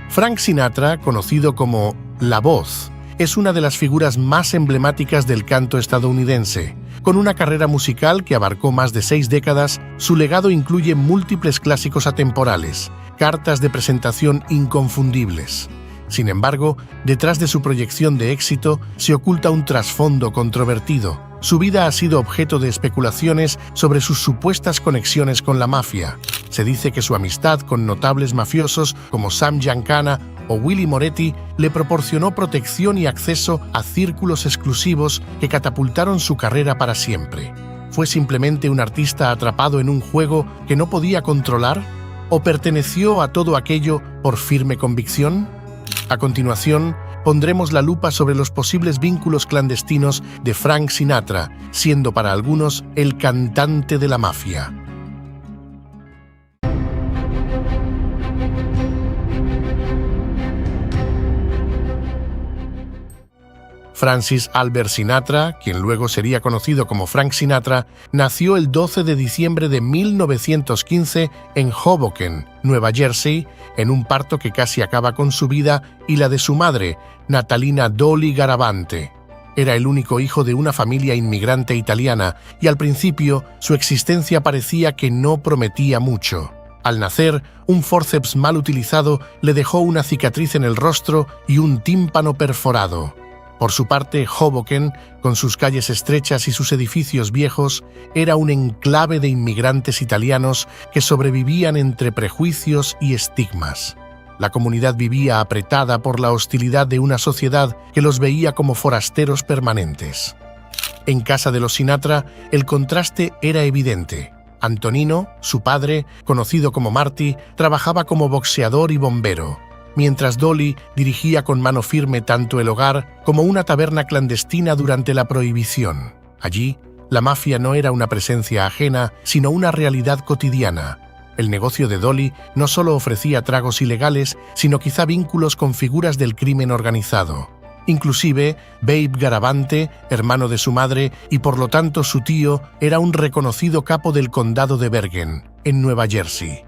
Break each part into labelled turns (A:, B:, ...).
A: Frank Sinatra, conocido como La Voz, es una de las figuras más emblemáticas del canto estadounidense. Con una carrera musical que abarcó más de 6 décadas, su legado incluye múltiples clásicos atemporales, cartas de presentación inconfundibles. Sin embargo, detrás de su proyección de éxito se oculta un trasfondo controvertido. Su vida ha sido objeto de especulaciones sobre sus supuestas conexiones con la mafia. Se dice que su amistad con notables mafiosos como Sam Giancana o Willie Moretti le proporcionó protección y acceso a círculos exclusivos que catapultaron su carrera para siempre. ¿Fue simplemente un artista atrapado en un juego que no podía controlar? ¿O perteneció a todo aquello por firme convicción? A continuación, pondremos la lupa sobre los posibles vínculos clandestinos de Frank Sinatra, siendo para algunos el cantante de la mafia. Francis Albert Sinatra, quien luego sería conocido como Frank Sinatra, nació el 12 de diciembre de 1915 en Hoboken, Nueva Jersey, en un parto que casi acaba con su vida y la de su madre, Natalina Dolly Garavante. Era el único hijo de una familia inmigrante italiana y al principio su existencia parecía que no prometía mucho. Al nacer, un fórceps mal utilizado le dejó una cicatriz en el rostro y un tímpano perforado. Por su parte, Hoboken, con sus calles estrechas y sus edificios viejos, era un enclave de inmigrantes italianos que sobrevivían entre prejuicios y estigmas. La comunidad vivía apretada por la hostilidad de una sociedad que los veía como forasteros permanentes. En casa de los Sinatra, el contraste era evidente. Antonino, su padre, conocido como Marty, trabajaba como boxeador y bombero, mientras Dolly dirigía con mano firme tanto el hogar como una taberna clandestina durante la Prohibición. Allí, la mafia no era una presencia ajena, sino una realidad cotidiana. El negocio de Dolly no solo ofrecía tragos ilegales, sino quizá vínculos con figuras del crimen organizado. Inclusive, Babe Garavante, hermano de su madre y por lo tanto su tío, era un reconocido capo del condado de Bergen, en Nueva Jersey.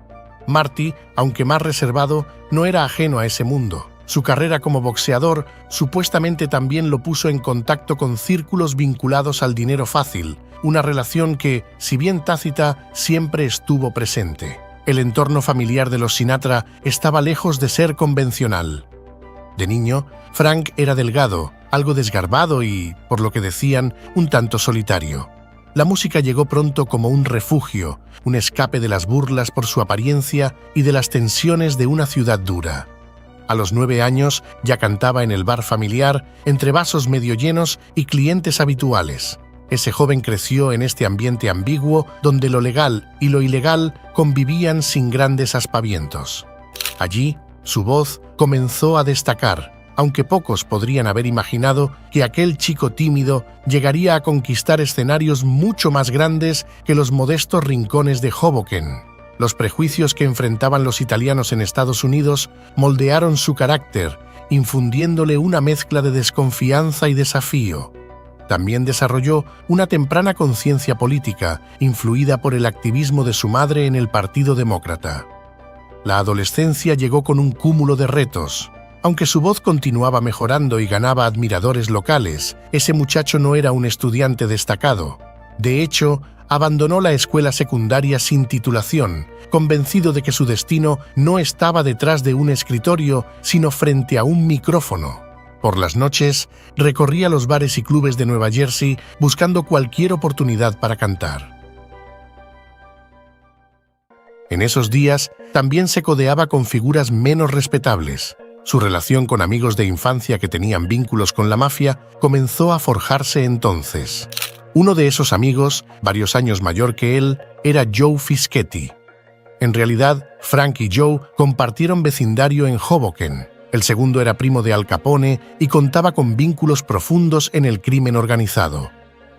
A: Marty, aunque más reservado, no era ajeno a ese mundo. Su carrera como boxeador supuestamente también lo puso en contacto con círculos vinculados al dinero fácil, una relación que, si bien tácita, siempre estuvo presente. El entorno familiar de los Sinatra estaba lejos de ser convencional. De niño, Frank era delgado, algo desgarbado y, por lo que decían, un tanto solitario. La música llegó pronto como un refugio, un escape de las burlas por su apariencia y de las tensiones de una ciudad dura. A los 9 años ya cantaba en el bar familiar, entre vasos medio llenos y clientes habituales. Ese joven creció en este ambiente ambiguo donde lo legal y lo ilegal convivían sin grandes aspavientos. Allí, su voz comenzó a destacar, aunque pocos podrían haber imaginado que aquel chico tímido llegaría a conquistar escenarios mucho más grandes que los modestos rincones de Hoboken. Los prejuicios que enfrentaban los italianos en Estados Unidos moldearon su carácter, infundiéndole una mezcla de desconfianza y desafío. También desarrolló una temprana conciencia política, influida por el activismo de su madre en el Partido Demócrata. La adolescencia llegó con un cúmulo de retos. Aunque su voz continuaba mejorando y ganaba admiradores locales, ese muchacho no era un estudiante destacado. De hecho, abandonó la escuela secundaria sin titulación, convencido de que su destino no estaba detrás de un escritorio, sino frente a un micrófono. Por las noches, recorría los bares y clubes de Nueva Jersey buscando cualquier oportunidad para cantar. En esos días, también se codeaba con figuras menos respetables. Su relación con amigos de infancia que tenían vínculos con la mafia comenzó a forjarse entonces. Uno de esos amigos, varios años mayor que él, era Joe Fischetti. En realidad, Frank y Joe compartieron vecindario en Hoboken. El segundo era primo de Al Capone y contaba con vínculos profundos en el crimen organizado.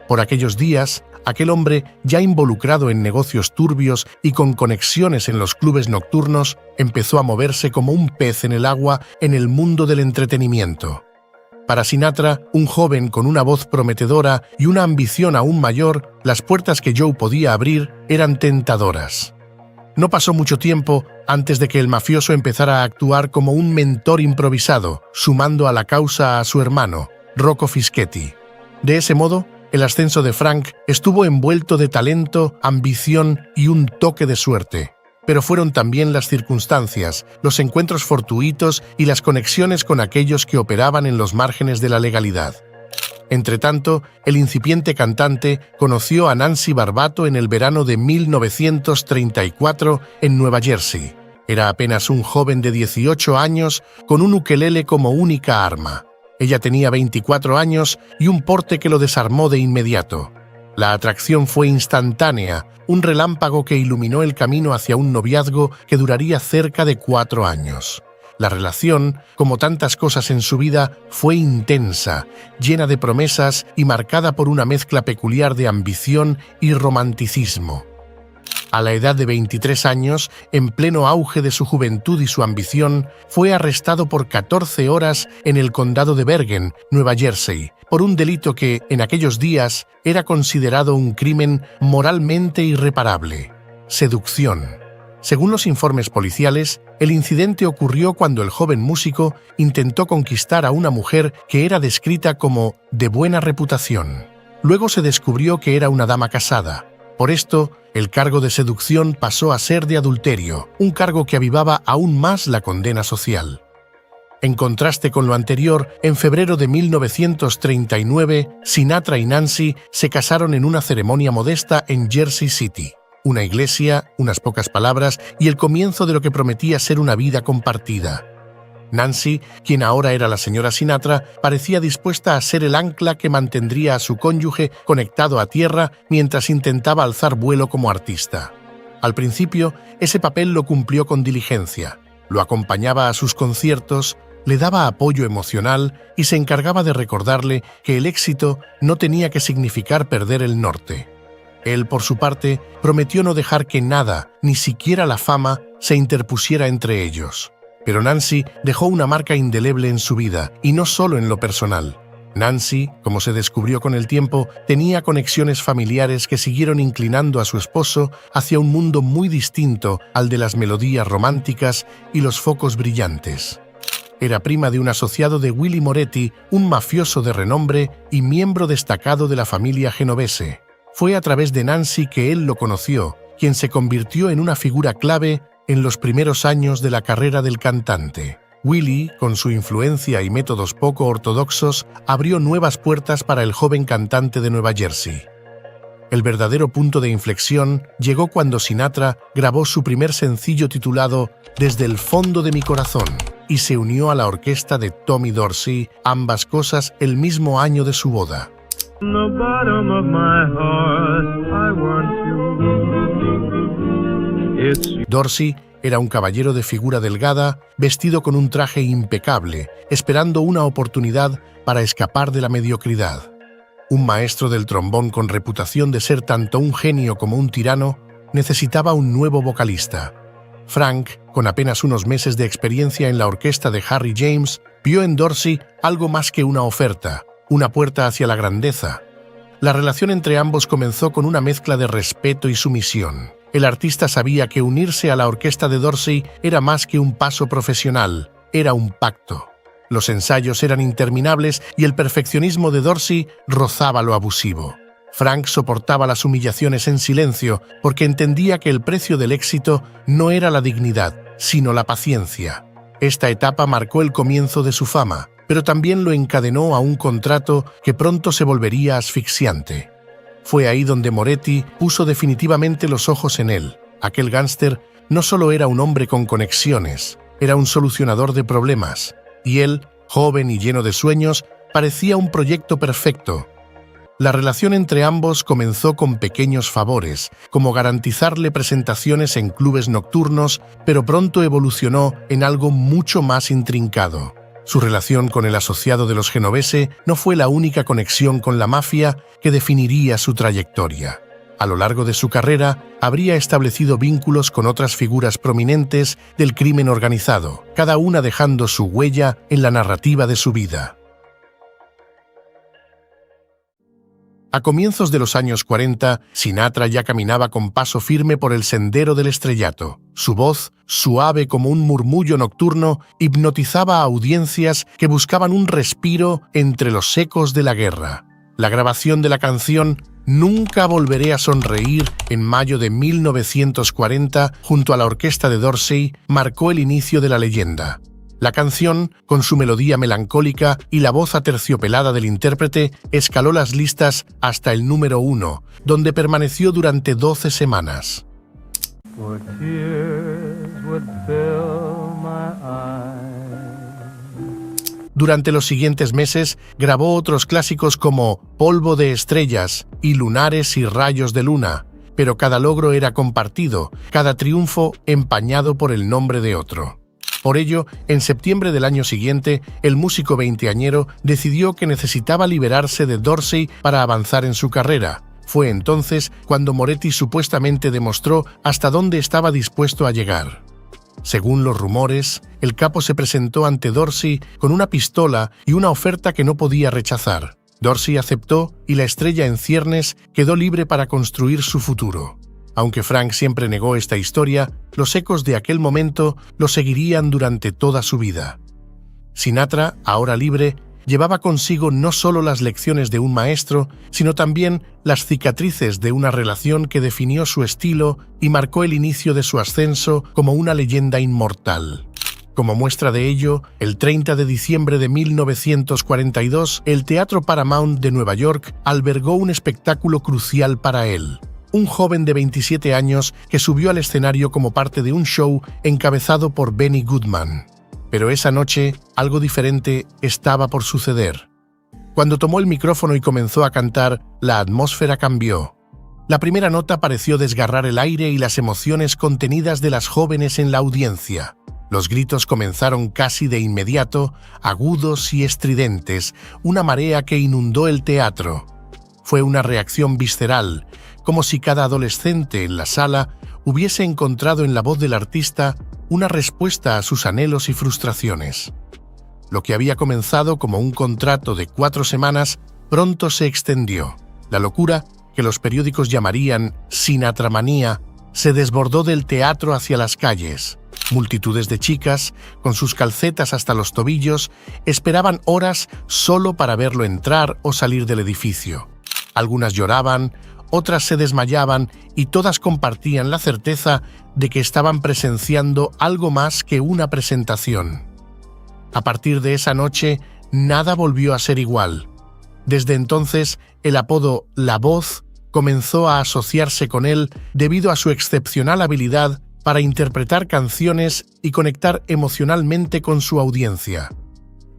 A: Por aquellos días, aquel hombre, ya involucrado en negocios turbios y con conexiones en los clubes nocturnos, empezó a moverse como un pez en el agua en el mundo del entretenimiento. Para Sinatra, un joven con una voz prometedora y una ambición aún mayor, las puertas que Joe podía abrir eran tentadoras. No pasó mucho tiempo antes de que el mafioso empezara a actuar como un mentor improvisado, sumando a la causa a su hermano, Rocco Fischetti. De ese modo, el ascenso de Frank estuvo envuelto de talento, ambición y un toque de suerte. Pero fueron también las circunstancias, los encuentros fortuitos y las conexiones con aquellos que operaban en los márgenes de la legalidad. Entretanto, el incipiente cantante conoció a Nancy Barbato en el verano de 1934 en Nueva Jersey. Era apenas un joven de 18 años con un ukelele como única arma. Ella tenía 24 años y un porte que lo desarmó de inmediato. La atracción fue instantánea, un relámpago que iluminó el camino hacia un noviazgo que duraría cerca de 4 años. La relación, como tantas cosas en su vida, fue intensa, llena de promesas y marcada por una mezcla peculiar de ambición y romanticismo. A la edad de 23 años, en pleno auge de su juventud y su ambición, fue arrestado por 14 horas en el condado de Bergen, Nueva Jersey, por un delito que, en aquellos días, era considerado un crimen moralmente irreparable: seducción. Según los informes policiales, el incidente ocurrió cuando el joven músico intentó conquistar a una mujer que era descrita como de buena reputación. Luego se descubrió que era una dama casada. Por esto, el cargo de seducción pasó a ser de adulterio, un cargo que avivaba aún más la condena social. En contraste con lo anterior, en febrero de 1939, Sinatra y Nancy se casaron en una ceremonia modesta en Jersey City. Una iglesia, unas pocas palabras y el comienzo de lo que prometía ser una vida compartida. Nancy, quien ahora era la señora Sinatra, parecía dispuesta a ser el ancla que mantendría a su cónyuge conectado a tierra mientras intentaba alzar vuelo como artista. Al principio, ese papel lo cumplió con diligencia. Lo acompañaba a sus conciertos, le daba apoyo emocional y se encargaba de recordarle que el éxito no tenía que significar perder el norte. Él, por su parte, prometió no dejar que nada, ni siquiera la fama, se interpusiera entre ellos. Pero Nancy dejó una marca indeleble en su vida, y no solo en lo personal. Nancy, como se descubrió con el tiempo, tenía conexiones familiares que siguieron inclinando a su esposo hacia un mundo muy distinto al de las melodías románticas y los focos brillantes. Era prima de un asociado de Willie Moretti, un mafioso de renombre y miembro destacado de la familia genovese. Fue a través de Nancy que él lo conoció, quien se convirtió en una figura clave en los primeros años de la carrera del cantante. Willie, con su influencia y métodos poco ortodoxos, abrió nuevas puertas para el joven cantante de Nueva Jersey. El verdadero punto de inflexión llegó cuando Sinatra grabó su primer sencillo titulado Desde el fondo de mi corazón y se unió a la orquesta de Tommy Dorsey, ambas cosas el mismo año de su boda. Dorsey era un caballero de figura delgada, vestido con un traje impecable, esperando una oportunidad para escapar de la mediocridad. Un maestro del trombón con reputación de ser tanto un genio como un tirano, necesitaba un nuevo vocalista. Frank, con apenas unos meses de experiencia en la orquesta de Harry James, vio en Dorsey algo más que una oferta, una puerta hacia la grandeza. La relación entre ambos comenzó con una mezcla de respeto y sumisión. El artista sabía que unirse a la orquesta de Dorsey era más que un paso profesional, era un pacto. Los ensayos eran interminables y el perfeccionismo de Dorsey rozaba lo abusivo. Frank soportaba las humillaciones en silencio porque entendía que el precio del éxito no era la dignidad, sino la paciencia. Esta etapa marcó el comienzo de su fama, pero también lo encadenó a un contrato que pronto se volvería asfixiante. Fue ahí donde Moretti puso definitivamente los ojos en él. Aquel gángster no solo era un hombre con conexiones, era un solucionador de problemas, y él, joven y lleno de sueños, parecía un proyecto perfecto. La relación entre ambos comenzó con pequeños favores, como garantizarle presentaciones en clubes nocturnos, pero pronto evolucionó en algo mucho más intrincado. Su relación con el asociado de los genovese no fue la única conexión con la mafia que definiría su trayectoria. A lo largo de su carrera, habría establecido vínculos con otras figuras prominentes del crimen organizado, cada una dejando su huella en la narrativa de su vida. A comienzos de los años 40, Sinatra ya caminaba con paso firme por el sendero del estrellato. Su voz, suave como un murmullo nocturno, hipnotizaba a audiencias que buscaban un respiro entre los ecos de la guerra. La grabación de la canción Nunca volveré a sonreír en mayo de 1940 junto a la orquesta de Dorsey marcó el inicio de la leyenda. La canción, con su melodía melancólica y la voz aterciopelada del intérprete, escaló las listas hasta el número 1, donde permaneció durante 12 semanas. Durante los siguientes meses grabó otros clásicos como Polvo de estrellas y Lunares y rayos de luna, pero cada logro era compartido, cada triunfo empañado por el nombre de otro. Por ello, en septiembre del año siguiente, el músico veinteañero decidió que necesitaba liberarse de Dorsey para avanzar en su carrera. Fue entonces cuando Moretti supuestamente demostró hasta dónde estaba dispuesto a llegar. Según los rumores, el capo se presentó ante Dorsey con una pistola y una oferta que no podía rechazar. Dorsey aceptó y la estrella en ciernes quedó libre para construir su futuro. Aunque Frank siempre negó esta historia, los ecos de aquel momento lo seguirían durante toda su vida. Sinatra, ahora libre, llevaba consigo no solo las lecciones de un maestro, sino también las cicatrices de una relación que definió su estilo y marcó el inicio de su ascenso como una leyenda inmortal. Como muestra de ello, el 30 de diciembre de 1942, el Teatro Paramount de Nueva York albergó un espectáculo crucial para él. Un joven de 27 años que subió al escenario como parte de un show encabezado por Benny Goodman. Pero esa noche, algo diferente estaba por suceder. Cuando tomó el micrófono y comenzó a cantar, la atmósfera cambió. La primera nota pareció desgarrar el aire y las emociones contenidas de las jóvenes en la audiencia. Los gritos comenzaron casi de inmediato, agudos y estridentes, una marea que inundó el teatro. Fue una reacción visceral, como si cada adolescente en la sala hubiese encontrado en la voz del artista una respuesta a sus anhelos y frustraciones. Lo que había comenzado como un contrato de 4 semanas pronto se extendió. La locura, que los periódicos llamarían Sinatramanía, se desbordó del teatro hacia las calles. Multitudes de chicas, con sus calcetas hasta los tobillos, esperaban horas solo para verlo entrar o salir del edificio. Algunas lloraban, otras se desmayaban y todas compartían la certeza de que estaban presenciando algo más que una presentación. A partir de esa noche, nada volvió a ser igual. Desde entonces, el apodo La Voz comenzó a asociarse con él debido a su excepcional habilidad para interpretar canciones y conectar emocionalmente con su audiencia.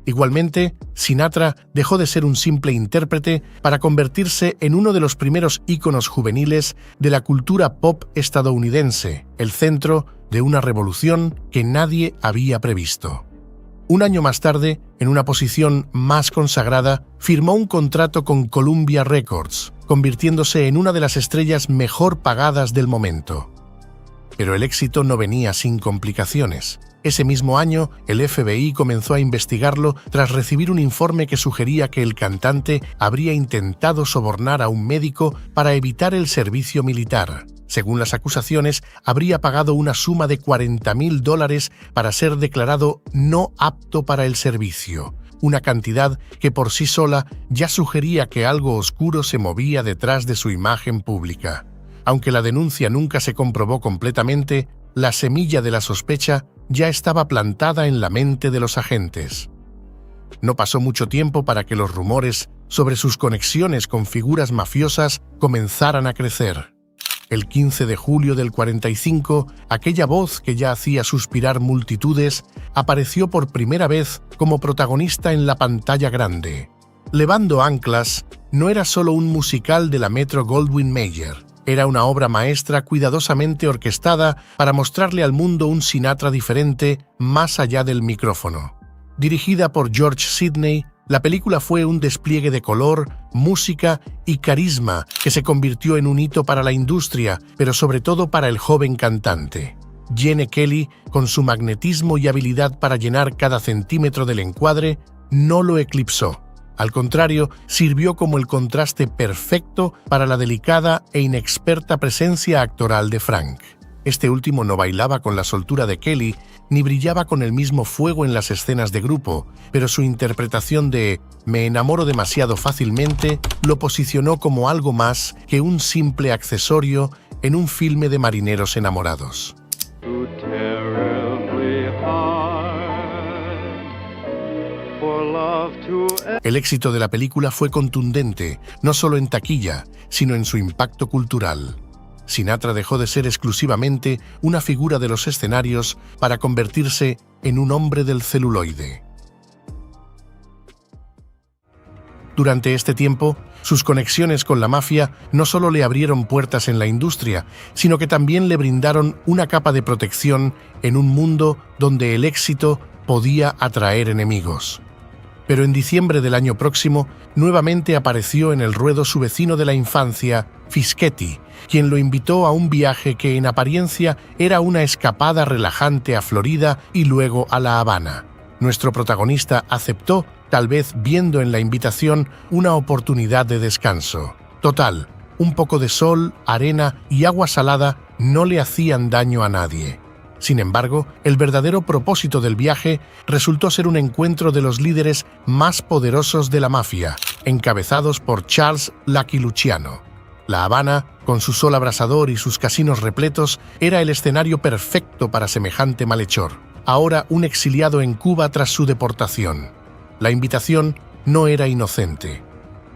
A: Igualmente, Sinatra dejó de ser un simple intérprete para convertirse en uno de los primeros íconos juveniles de la cultura pop estadounidense, el centro de una revolución que nadie había previsto. Un año más tarde, en una posición más consagrada, firmó un contrato con Columbia Records, convirtiéndose en una de las estrellas mejor pagadas del momento. Pero el éxito no venía sin complicaciones. Ese mismo año, el FBI comenzó a investigarlo tras recibir un informe que sugería que el cantante habría intentado sobornar a un médico para evitar el servicio militar. Según las acusaciones, habría pagado una suma de $40,000 para ser declarado no apto para el servicio, una cantidad que por sí sola ya sugería que algo oscuro se movía detrás de su imagen pública. Aunque la denuncia nunca se comprobó completamente, la semilla de la sospecha ya estaba plantada en la mente de los agentes. No pasó mucho tiempo para que los rumores sobre sus conexiones con figuras mafiosas comenzaran a crecer. El 15 de julio del 45, aquella voz que ya hacía suspirar multitudes apareció por primera vez como protagonista en la pantalla grande. Levando anclas no era solo un musical de la Metro-Goldwyn-Mayer. Era una obra maestra cuidadosamente orquestada para mostrarle al mundo un Sinatra diferente más allá del micrófono. Dirigida por George Sidney, la película fue un despliegue de color, música y carisma que se convirtió en un hito para la industria, pero sobre todo para el joven cantante. Gene Kelly, con su magnetismo y habilidad para llenar cada centímetro del encuadre, no lo eclipsó. Al contrario, sirvió como el contraste perfecto para la delicada e inexperta presencia actoral de Frank. Este último no bailaba con la soltura de Kelly, ni brillaba con el mismo fuego en las escenas de grupo, pero su interpretación de «me enamoro demasiado fácilmente» lo posicionó como algo más que un simple accesorio en un filme de marineros enamorados. El éxito de la película fue contundente, no solo en taquilla, sino en su impacto cultural. Sinatra dejó de ser exclusivamente una figura de los escenarios para convertirse en un hombre del celuloide. Durante este tiempo, sus conexiones con la mafia no solo le abrieron puertas en la industria, sino que también le brindaron una capa de protección en un mundo donde el éxito podía atraer enemigos. Pero en diciembre del año próximo, nuevamente apareció en el ruedo su vecino de la infancia, Fischetti, quien lo invitó a un viaje que en apariencia era una escapada relajante a Florida y luego a La Habana. Nuestro protagonista aceptó, tal vez viendo en la invitación una oportunidad de descanso. Total, un poco de sol, arena y agua salada no le hacían daño a nadie. Sin embargo, el verdadero propósito del viaje resultó ser un encuentro de los líderes más poderosos de la mafia, encabezados por Charles Lucky Luciano. La Habana, con su sol abrasador y sus casinos repletos, era el escenario perfecto para semejante malhechor, ahora un exiliado en Cuba tras su deportación. La invitación no era inocente.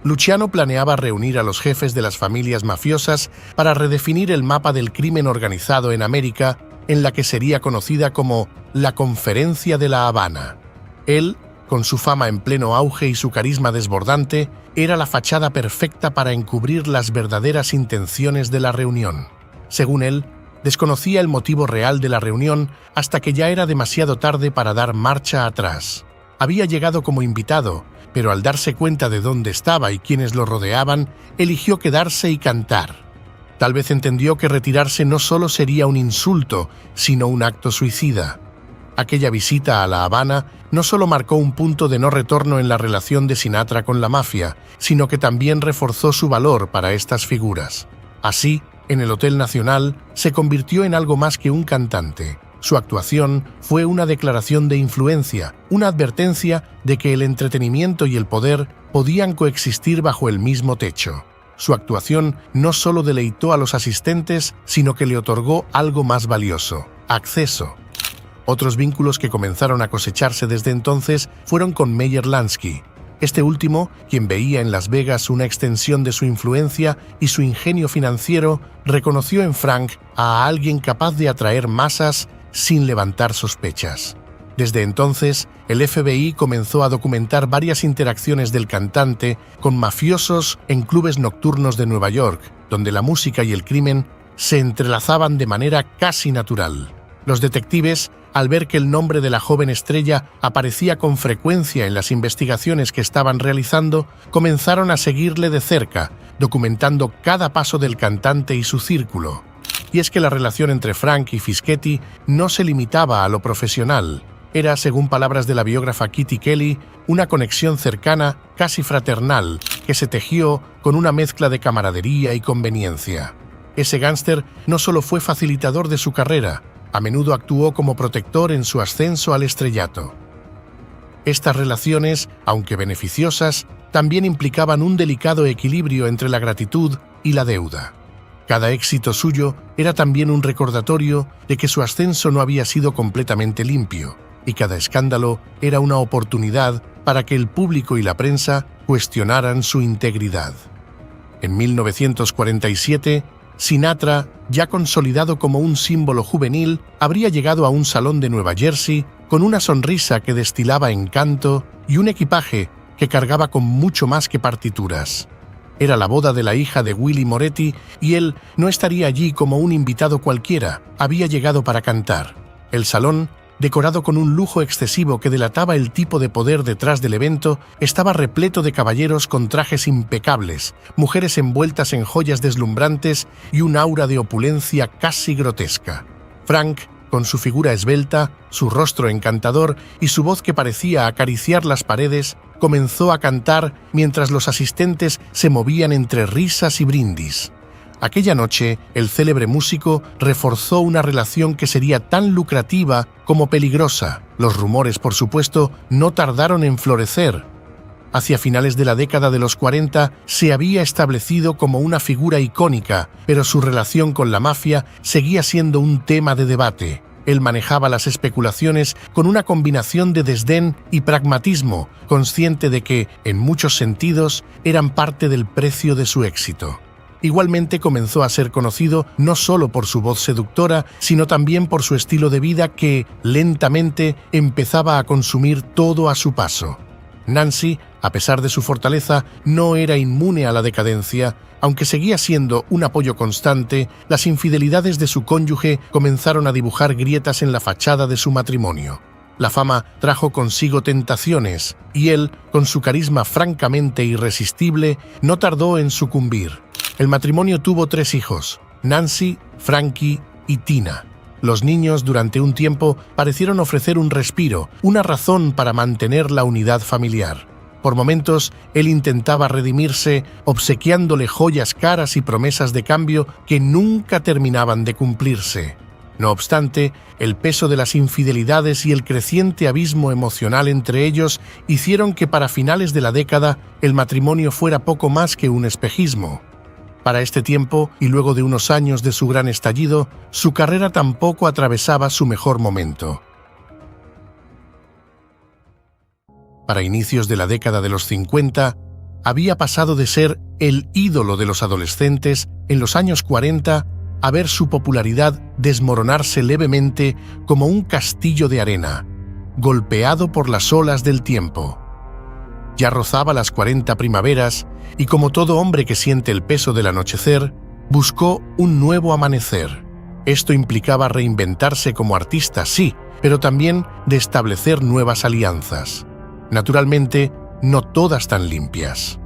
A: Luciano planeaba reunir a los jefes de las familias mafiosas para redefinir el mapa del crimen organizado en América, en la que sería conocida como la Conferencia de La Habana. Él, con su fama en pleno auge y su carisma desbordante, era la fachada perfecta para encubrir las verdaderas intenciones de la reunión. Según él, desconocía el motivo real de la reunión hasta que ya era demasiado tarde para dar marcha atrás. Había llegado como invitado, pero al darse cuenta de dónde estaba y quiénes lo rodeaban, eligió quedarse y cantar. Tal vez entendió que retirarse no solo sería un insulto, sino un acto suicida. Aquella visita a La Habana no solo marcó un punto de no retorno en la relación de Sinatra con la mafia, sino que también reforzó su valor para estas figuras. Así, en el Hotel Nacional, se convirtió en algo más que un cantante. Su actuación fue una declaración de influencia, una advertencia de que el entretenimiento y el poder podían coexistir bajo el mismo techo. Su actuación no solo deleitó a los asistentes, sino que le otorgó algo más valioso: acceso. Otros vínculos que comenzaron a cosecharse desde entonces fueron con Meyer Lansky. Este último, quien veía en Las Vegas una extensión de su influencia y su ingenio financiero, reconoció en Frank a alguien capaz de atraer masas sin levantar sospechas. Desde entonces, el FBI comenzó a documentar varias interacciones del cantante con mafiosos en clubes nocturnos de Nueva York, donde la música y el crimen se entrelazaban de manera casi natural. Los detectives, al ver que el nombre de la joven estrella aparecía con frecuencia en las investigaciones que estaban realizando, comenzaron a seguirle de cerca, documentando cada paso del cantante y su círculo. Y es que la relación entre Frank y Fischetti no se limitaba a lo profesional. Era, según palabras de la biógrafa Kitty Kelly, una conexión cercana, casi fraternal, que se tejió con una mezcla de camaradería y conveniencia. Ese gángster no solo fue facilitador de su carrera, a menudo actuó como protector en su ascenso al estrellato. Estas relaciones, aunque beneficiosas, también implicaban un delicado equilibrio entre la gratitud y la deuda. Cada éxito suyo era también un recordatorio de que su ascenso no había sido completamente limpio, y cada escándalo era una oportunidad para que el público y la prensa cuestionaran su integridad. En 1947, Sinatra, ya consolidado como un símbolo juvenil, habría llegado a un salón de Nueva Jersey con una sonrisa que destilaba encanto y un equipaje que cargaba con mucho más que partituras. Era la boda de la hija de Willie Moretti y él no estaría allí como un invitado cualquiera, había llegado para cantar. El salón, decorado con un lujo excesivo que delataba el tipo de poder detrás del evento, estaba repleto de caballeros con trajes impecables, mujeres envueltas en joyas deslumbrantes y un aura de opulencia casi grotesca. Frank, con su figura esbelta, su rostro encantador y su voz que parecía acariciar las paredes, comenzó a cantar mientras los asistentes se movían entre risas y brindis. Aquella noche, el célebre músico reforzó una relación que sería tan lucrativa como peligrosa. Los rumores, por supuesto, no tardaron en florecer. Hacia finales de la década de los 40 se había establecido como una figura icónica, pero su relación con la mafia seguía siendo un tema de debate. Él manejaba las especulaciones con una combinación de desdén y pragmatismo, consciente de que, en muchos sentidos, eran parte del precio de su éxito. Igualmente comenzó a ser conocido no solo por su voz seductora, sino también por su estilo de vida que, lentamente, empezaba a consumir todo a su paso. Nancy, a pesar de su fortaleza, no era inmune a la decadencia. Aunque seguía siendo un apoyo constante, las infidelidades de su cónyuge comenzaron a dibujar grietas en la fachada de su matrimonio. La fama trajo consigo tentaciones, y él, con su carisma francamente irresistible, no tardó en sucumbir. El matrimonio tuvo 3 hijos, Nancy, Frankie y Tina. Los niños, durante un tiempo, parecieron ofrecer un respiro, una razón para mantener la unidad familiar. Por momentos, él intentaba redimirse, obsequiándole joyas caras y promesas de cambio que nunca terminaban de cumplirse. No obstante, el peso de las infidelidades y el creciente abismo emocional entre ellos hicieron que para finales de la década el matrimonio fuera poco más que un espejismo. Para este tiempo, y luego de unos años de su gran estallido, su carrera tampoco atravesaba su mejor momento. Para inicios de la década de los 50, había pasado de ser el ídolo de los adolescentes en los años 40 a ver su popularidad desmoronarse levemente como un castillo de arena, golpeado por las olas del tiempo. Ya rozaba las 40 primaveras y, como todo hombre que siente el peso del anochecer, buscó un nuevo amanecer. Esto implicaba reinventarse como artista, sí, pero también de establecer nuevas alianzas. Naturalmente, no todas tan limpias.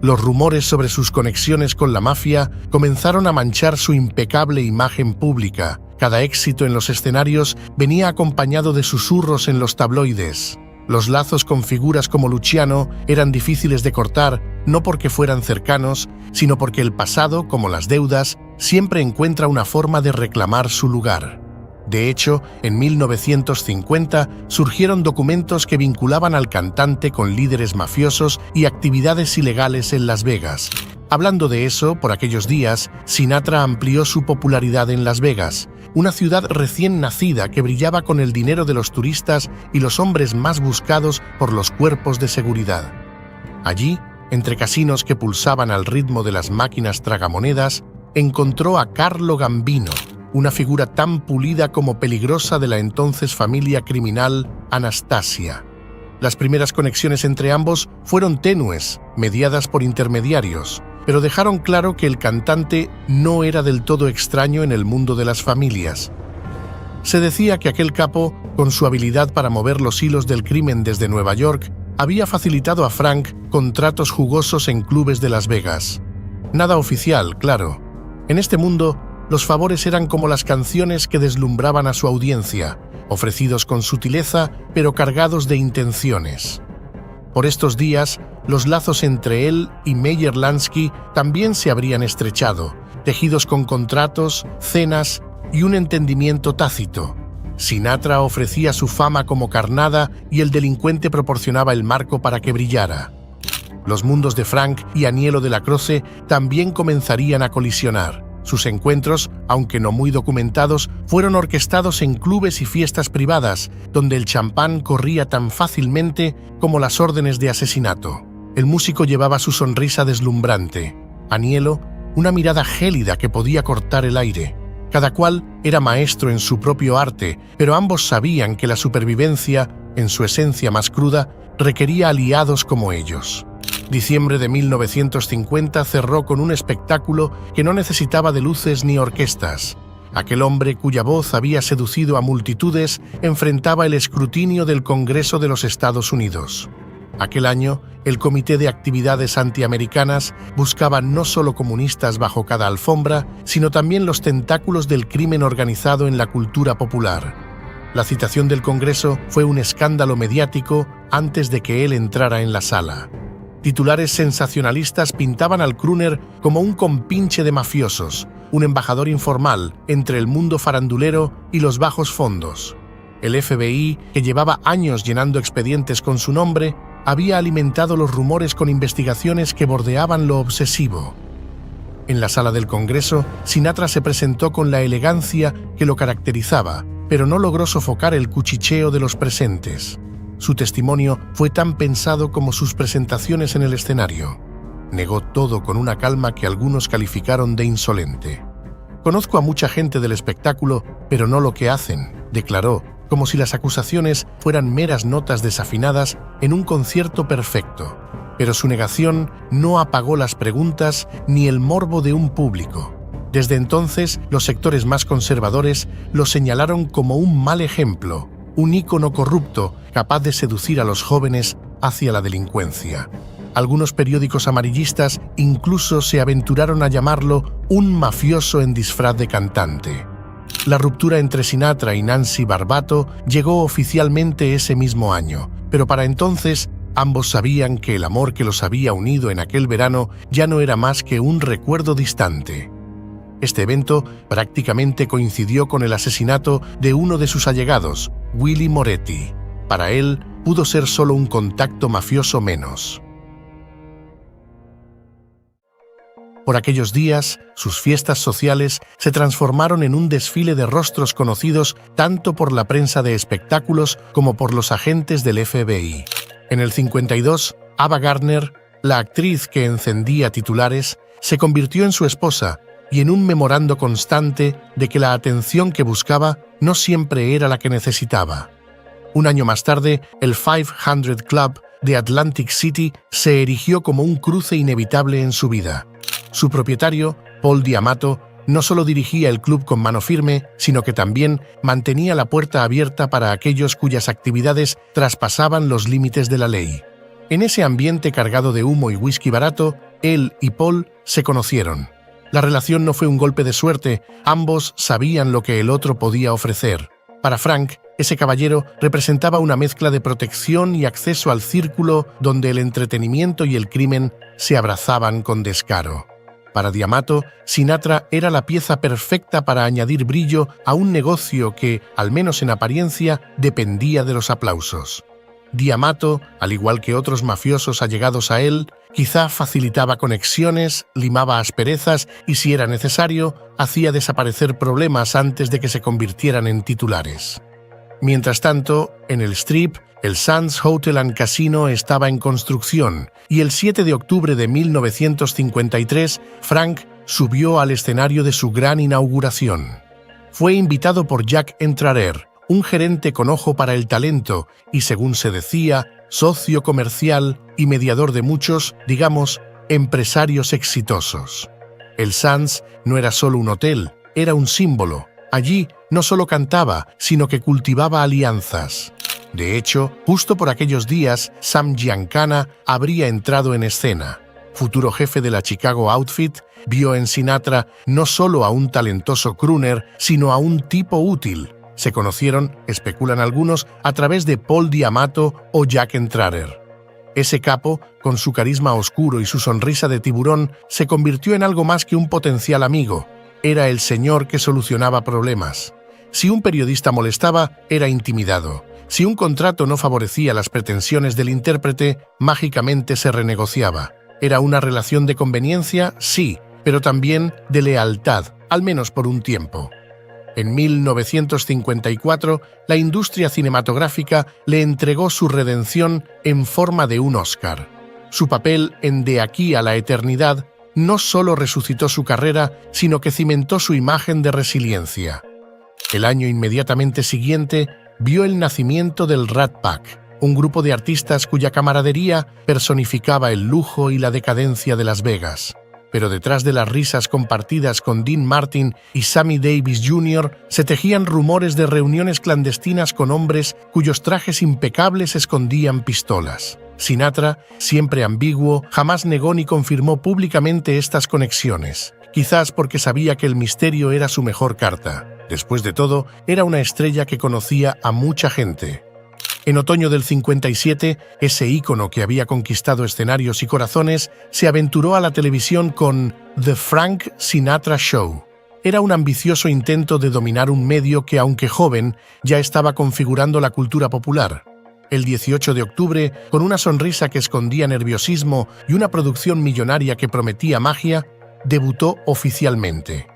A: Los rumores sobre sus conexiones con la mafia comenzaron a manchar su impecable imagen pública. Cada éxito en los escenarios venía acompañado de susurros en los tabloides. Los lazos con figuras como Luciano eran difíciles de cortar, no porque fueran cercanos, sino porque el pasado, como las deudas, siempre encuentra una forma de reclamar su lugar. De hecho, en 1950 surgieron documentos que vinculaban al cantante con líderes mafiosos y actividades ilegales en Las Vegas. Hablando de eso, por aquellos días, Sinatra amplió su popularidad en Las Vegas, una ciudad recién nacida que brillaba con el dinero de los turistas y los hombres más buscados por los cuerpos de seguridad. Allí, entre casinos que pulsaban al ritmo de las máquinas tragamonedas, encontró a Carlo Gambino, una figura tan pulida como peligrosa de la entonces familia criminal Anastasia. Las primeras conexiones entre ambos fueron tenues, mediadas por intermediarios, pero dejaron claro que el cantante no era del todo extraño en el mundo de las familias. Se decía que aquel capo, con su habilidad para mover los hilos del crimen desde Nueva York, había facilitado a Frank contratos jugosos en clubes de Las Vegas. Nada oficial, claro. En este mundo, los favores eran como las canciones que deslumbraban a su audiencia, ofrecidos con sutileza, pero cargados de intenciones. Por estos días, los lazos entre él y Meyer Lansky también se habrían estrechado, tejidos con contratos, cenas y un entendimiento tácito. Sinatra ofrecía su fama como carnada y el delincuente proporcionaba el marco para que brillara. Los mundos de Frank y Aniello de la Croce también comenzarían a colisionar. Sus encuentros, aunque no muy documentados, fueron orquestados en clubes y fiestas privadas, donde el champán corría tan fácilmente como las órdenes de asesinato. El músico llevaba su sonrisa deslumbrante. Aniello, una mirada gélida que podía cortar el aire. Cada cual era maestro en su propio arte, pero ambos sabían que la supervivencia, en su esencia más cruda, requería aliados como ellos. Diciembre de 1950 cerró con un espectáculo que no necesitaba de luces ni orquestas. Aquel hombre cuya voz había seducido a multitudes enfrentaba el escrutinio del Congreso de los Estados Unidos. Aquel año, el Comité de Actividades Antiamericanas buscaba no solo comunistas bajo cada alfombra, sino también los tentáculos del crimen organizado en la cultura popular. La citación del Congreso fue un escándalo mediático antes de que él entrara en la sala. Titulares sensacionalistas pintaban al crooner como un compinche de mafiosos, un embajador informal entre el mundo farandulero y los bajos fondos. El FBI, que llevaba años llenando expedientes con su nombre, había alimentado los rumores con investigaciones que bordeaban lo obsesivo. En la sala del Congreso, Sinatra se presentó con la elegancia que lo caracterizaba, pero no logró sofocar el cuchicheo de los presentes. Su testimonio fue tan pensado como sus presentaciones en el escenario. Negó todo con una calma que algunos calificaron de insolente. «Conozco a mucha gente del espectáculo, pero no lo que hacen», declaró, como si las acusaciones fueran meras notas desafinadas en un concierto perfecto. Pero su negación no apagó las preguntas ni el morbo de un público. Desde entonces, los sectores más conservadores lo señalaron como un mal ejemplo, un ícono corrupto capaz de seducir a los jóvenes hacia la delincuencia. Algunos periódicos amarillistas incluso se aventuraron a llamarlo un mafioso en disfraz de cantante. La ruptura entre Sinatra y Nancy Barbato llegó oficialmente ese mismo año, pero para entonces ambos sabían que el amor que los había unido en aquel verano ya no era más que un recuerdo distante. Este evento prácticamente coincidió con el asesinato de uno de sus allegados, Willie Moretti. Para él, pudo ser solo un contacto mafioso menos. Por aquellos días, sus fiestas sociales se transformaron en un desfile de rostros conocidos tanto por la prensa de espectáculos como por los agentes del FBI. En el 52, Ava Gardner, la actriz que encendía titulares, se convirtió en su esposa y en un memorando constante de que la atención que buscaba no siempre era la que necesitaba. Un año más tarde, el 500 Club de Atlantic City se erigió como un cruce inevitable en su vida. Su propietario, Paul D'Amato, no solo dirigía el club con mano firme, sino que también mantenía la puerta abierta para aquellos cuyas actividades traspasaban los límites de la ley. En ese ambiente cargado de humo y whisky barato, él y Paul se conocieron. La relación no fue un golpe de suerte, ambos sabían lo que el otro podía ofrecer. Para Frank, ese caballero representaba una mezcla de protección y acceso al círculo donde el entretenimiento y el crimen se abrazaban con descaro. Para D'Amato, Sinatra era la pieza perfecta para añadir brillo a un negocio que, al menos en apariencia, dependía de los aplausos. D'Amato, al igual que otros mafiosos allegados a él, quizá facilitaba conexiones, limaba asperezas y, si era necesario, hacía desaparecer problemas antes de que se convirtieran en titulares. Mientras tanto, en el Strip, el Sands Hotel and Casino estaba en construcción y el 7 de octubre de 1953, Frank subió al escenario de su gran inauguración. Fue invitado por Jack Entrarer, un gerente con ojo para el talento y, según se decía, socio comercial y mediador de muchos, digamos, empresarios exitosos. El Sands no era solo un hotel, era un símbolo. Allí no solo cantaba, sino que cultivaba alianzas. De hecho, justo por aquellos días, Sam Giancana habría entrado en escena. Futuro jefe de la Chicago Outfit, vio en Sinatra no solo a un talentoso crooner, sino a un tipo útil. Se conocieron, especulan algunos, a través de Paul D'Amato o Jack Entrarer. Ese capo, con su carisma oscuro y su sonrisa de tiburón, se convirtió en algo más que un potencial amigo. Era el señor que solucionaba problemas. Si un periodista molestaba, era intimidado. Si un contrato no favorecía las pretensiones del intérprete, mágicamente se renegociaba. Era una relación de conveniencia, sí, pero también de lealtad, al menos por un tiempo. En 1954, la industria cinematográfica le entregó su redención en forma de un Oscar. Su papel en De aquí a la eternidad no solo resucitó su carrera, sino que cimentó su imagen de resiliencia. El año inmediatamente siguiente vio el nacimiento del Rat Pack, un grupo de artistas cuya camaradería personificaba el lujo y la decadencia de Las Vegas. Pero detrás de las risas compartidas con Dean Martin y Sammy Davis Jr. se tejían rumores de reuniones clandestinas con hombres cuyos trajes impecables escondían pistolas. Sinatra, siempre ambiguo, jamás negó ni confirmó públicamente estas conexiones, quizás porque sabía que el misterio era su mejor carta. Después de todo, era una estrella que conocía a mucha gente. En otoño del 57, ese ícono que había conquistado escenarios y corazones se aventuró a la televisión con The Frank Sinatra Show. Era un ambicioso intento de dominar un medio que, aunque joven, ya estaba configurando la cultura popular. El 18 de octubre, con una sonrisa que escondía nerviosismo y una producción millonaria que prometía magia, debutó oficialmente.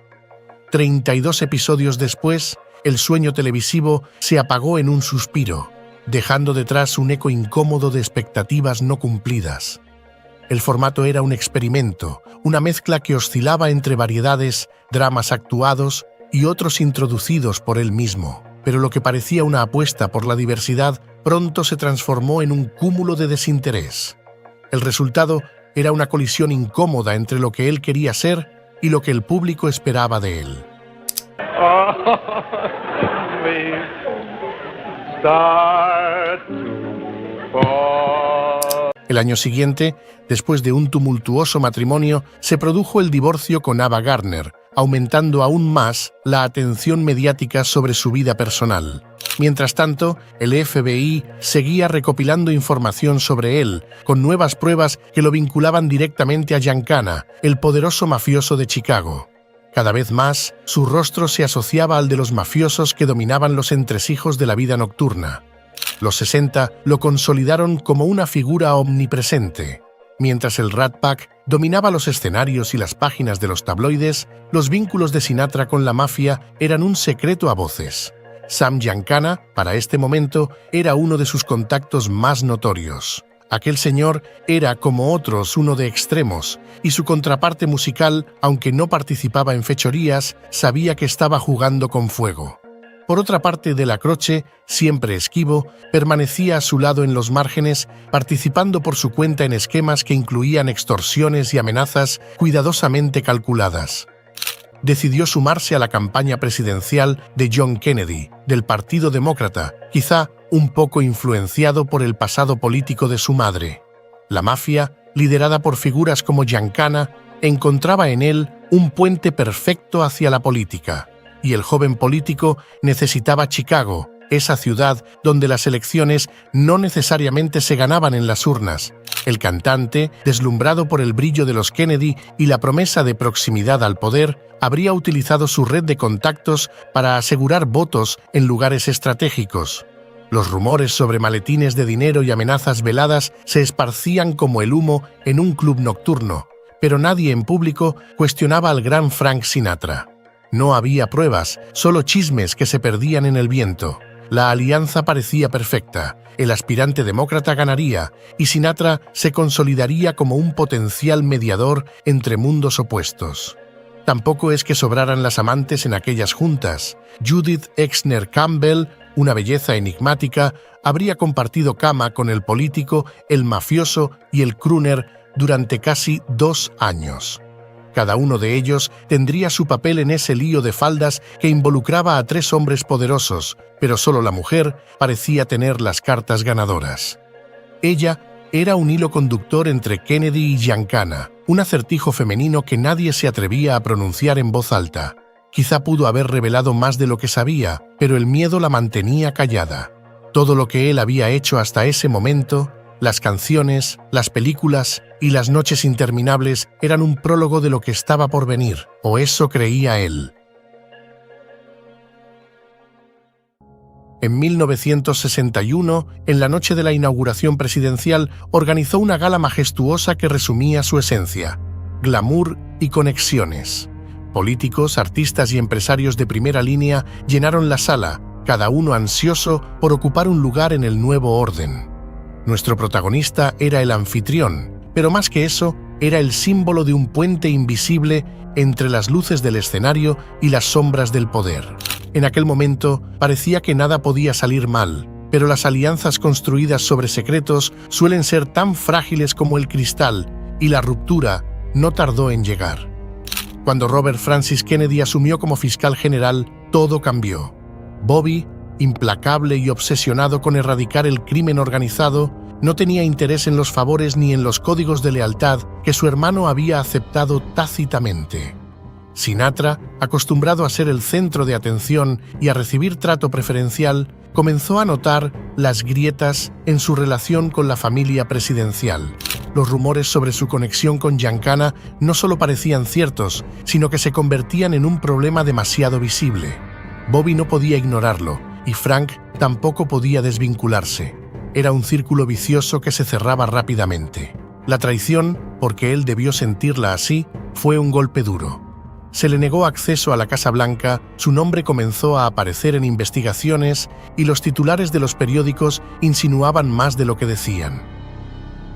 A: 32 episodios después, el sueño televisivo se apagó en un suspiro, dejando detrás un eco incómodo de expectativas no cumplidas. El formato era un experimento, una mezcla que oscilaba entre variedades, dramas actuados y otros introducidos por él mismo. Pero lo que parecía una apuesta por la diversidad pronto se transformó en un cúmulo de desinterés. El resultado era una colisión incómoda entre lo que él quería ser y lo que el público esperaba de él. El año siguiente, después de un tumultuoso matrimonio, se produjo el divorcio con Ava Gardner, aumentando aún más la atención mediática sobre su vida personal. Mientras tanto, el FBI seguía recopilando información sobre él, con nuevas pruebas que lo vinculaban directamente a Giancana, el poderoso mafioso de Chicago. Cada vez más, su rostro se asociaba al de los mafiosos que dominaban los entresijos de la vida nocturna. Los 60 lo consolidaron como una figura omnipresente. Mientras el Rat Pack dominaba los escenarios y las páginas de los tabloides, los vínculos de Sinatra con la mafia eran un secreto a voces. Sam Giancana, para este momento, era uno de sus contactos más notorios. Aquel señor era, como otros, uno de extremos, y su contraparte musical, aunque no participaba en fechorías, sabía que estaba jugando con fuego. Por otra parte, De la Croce, siempre esquivo, permanecía a su lado en los márgenes, participando por su cuenta en esquemas que incluían extorsiones y amenazas cuidadosamente calculadas. Decidió sumarse a la campaña presidencial de John Kennedy, del Partido Demócrata, quizá un poco influenciado por el pasado político de su madre. La mafia, liderada por figuras como Giancana, encontraba en él un puente perfecto hacia la política. Y el joven político necesitaba Chicago, esa ciudad donde las elecciones no necesariamente se ganaban en las urnas. El cantante, deslumbrado por el brillo de los Kennedy y la promesa de proximidad al poder, habría utilizado su red de contactos para asegurar votos en lugares estratégicos. Los rumores sobre maletines de dinero y amenazas veladas se esparcían como el humo en un club nocturno, pero nadie en público cuestionaba al gran Frank Sinatra. No había pruebas, solo chismes que se perdían en el viento. La alianza parecía perfecta. El aspirante demócrata ganaría y Sinatra se consolidaría como un potencial mediador entre mundos opuestos. Tampoco es que sobraran las amantes en aquellas juntas. Judith Exner Campbell, una belleza enigmática, habría compartido cama con el político, el mafioso y el crooner durante casi 2 años. Cada uno de ellos tendría su papel en ese lío de faldas que involucraba a 3 hombres poderosos, pero solo la mujer parecía tener las cartas ganadoras. Ella era un hilo conductor entre Kennedy y Giancana, un acertijo femenino que nadie se atrevía a pronunciar en voz alta. Quizá pudo haber revelado más de lo que sabía, pero el miedo la mantenía callada. Todo lo que él había hecho hasta ese momento, las canciones, las películas y las noches interminables eran un prólogo de lo que estaba por venir, o eso creía él. En 1961, en la noche de la inauguración presidencial, organizó una gala majestuosa que resumía su esencia: glamour y conexiones. Políticos, artistas y empresarios de primera línea llenaron la sala, cada uno ansioso por ocupar un lugar en el nuevo orden. Nuestro protagonista era el anfitrión, pero más que eso, era el símbolo de un puente invisible entre las luces del escenario y las sombras del poder. En aquel momento parecía que nada podía salir mal, pero las alianzas construidas sobre secretos suelen ser tan frágiles como el cristal, y la ruptura no tardó en llegar. Cuando Robert Francis Kennedy asumió como fiscal general, todo cambió. Bobby, implacable y obsesionado con erradicar el crimen organizado, no tenía interés en los favores ni en los códigos de lealtad que su hermano había aceptado tácitamente. Sinatra, acostumbrado a ser el centro de atención y a recibir trato preferencial, comenzó a notar las grietas en su relación con la familia presidencial. Los rumores sobre su conexión con Giancana no solo parecían ciertos, sino que se convertían en un problema demasiado visible. Bobby no podía ignorarlo, y Frank tampoco podía desvincularse. Era un círculo vicioso que se cerraba rápidamente. La traición, porque él debió sentirla así, fue un golpe duro. Se le negó acceso a la Casa Blanca, su nombre comenzó a aparecer en investigaciones y los titulares de los periódicos insinuaban más de lo que decían.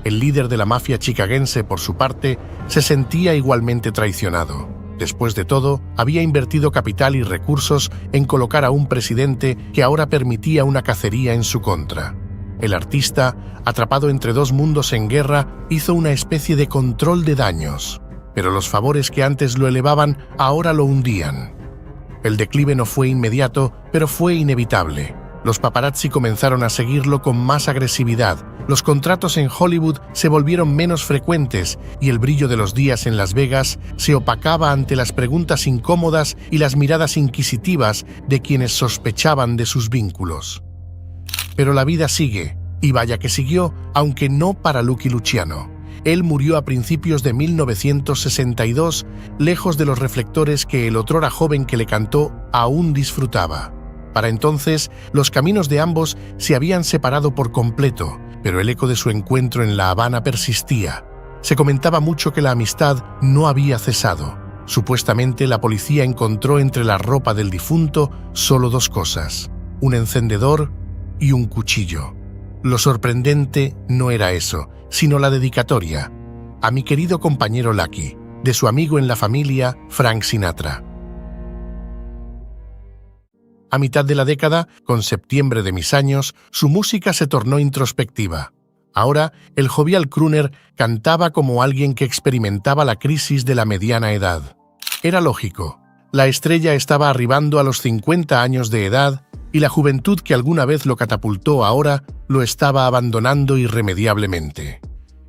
A: El líder de la mafia chicagense, por su parte, se sentía igualmente traicionado. Después de todo, había invertido capital y recursos en colocar a un presidente que ahora permitía una cacería en su contra. El artista, atrapado entre dos mundos en guerra, hizo una especie de control de daños. Pero los favores que antes lo elevaban ahora lo hundían. El declive no fue inmediato, pero fue inevitable. Los paparazzi comenzaron a seguirlo con más agresividad, los contratos en Hollywood se volvieron menos frecuentes y el brillo de los días en Las Vegas se opacaba ante las preguntas incómodas y las miradas inquisitivas de quienes sospechaban de sus vínculos. Pero la vida sigue, y vaya que siguió, aunque no para Lucky Luciano. Él murió a principios de 1962, lejos de los reflectores que el otrora joven que le cantó aún disfrutaba. Para entonces, los caminos de ambos se habían separado por completo, pero el eco de su encuentro en La Habana persistía. Se comentaba mucho que la amistad no había cesado. Supuestamente, la policía encontró entre la ropa del difunto solo dos cosas: un encendedor y un cuchillo. Lo sorprendente no era eso, sino la dedicatoria: a mi querido compañero Lucky, de su amigo en la familia, Frank Sinatra. A mitad de la década, con Septiembre de mis años, su música se tornó introspectiva. Ahora, el jovial crooner cantaba como alguien que experimentaba la crisis de la mediana edad. Era lógico. La estrella estaba arribando a los 50 años de edad y la juventud que alguna vez lo catapultó ahora lo estaba abandonando irremediablemente.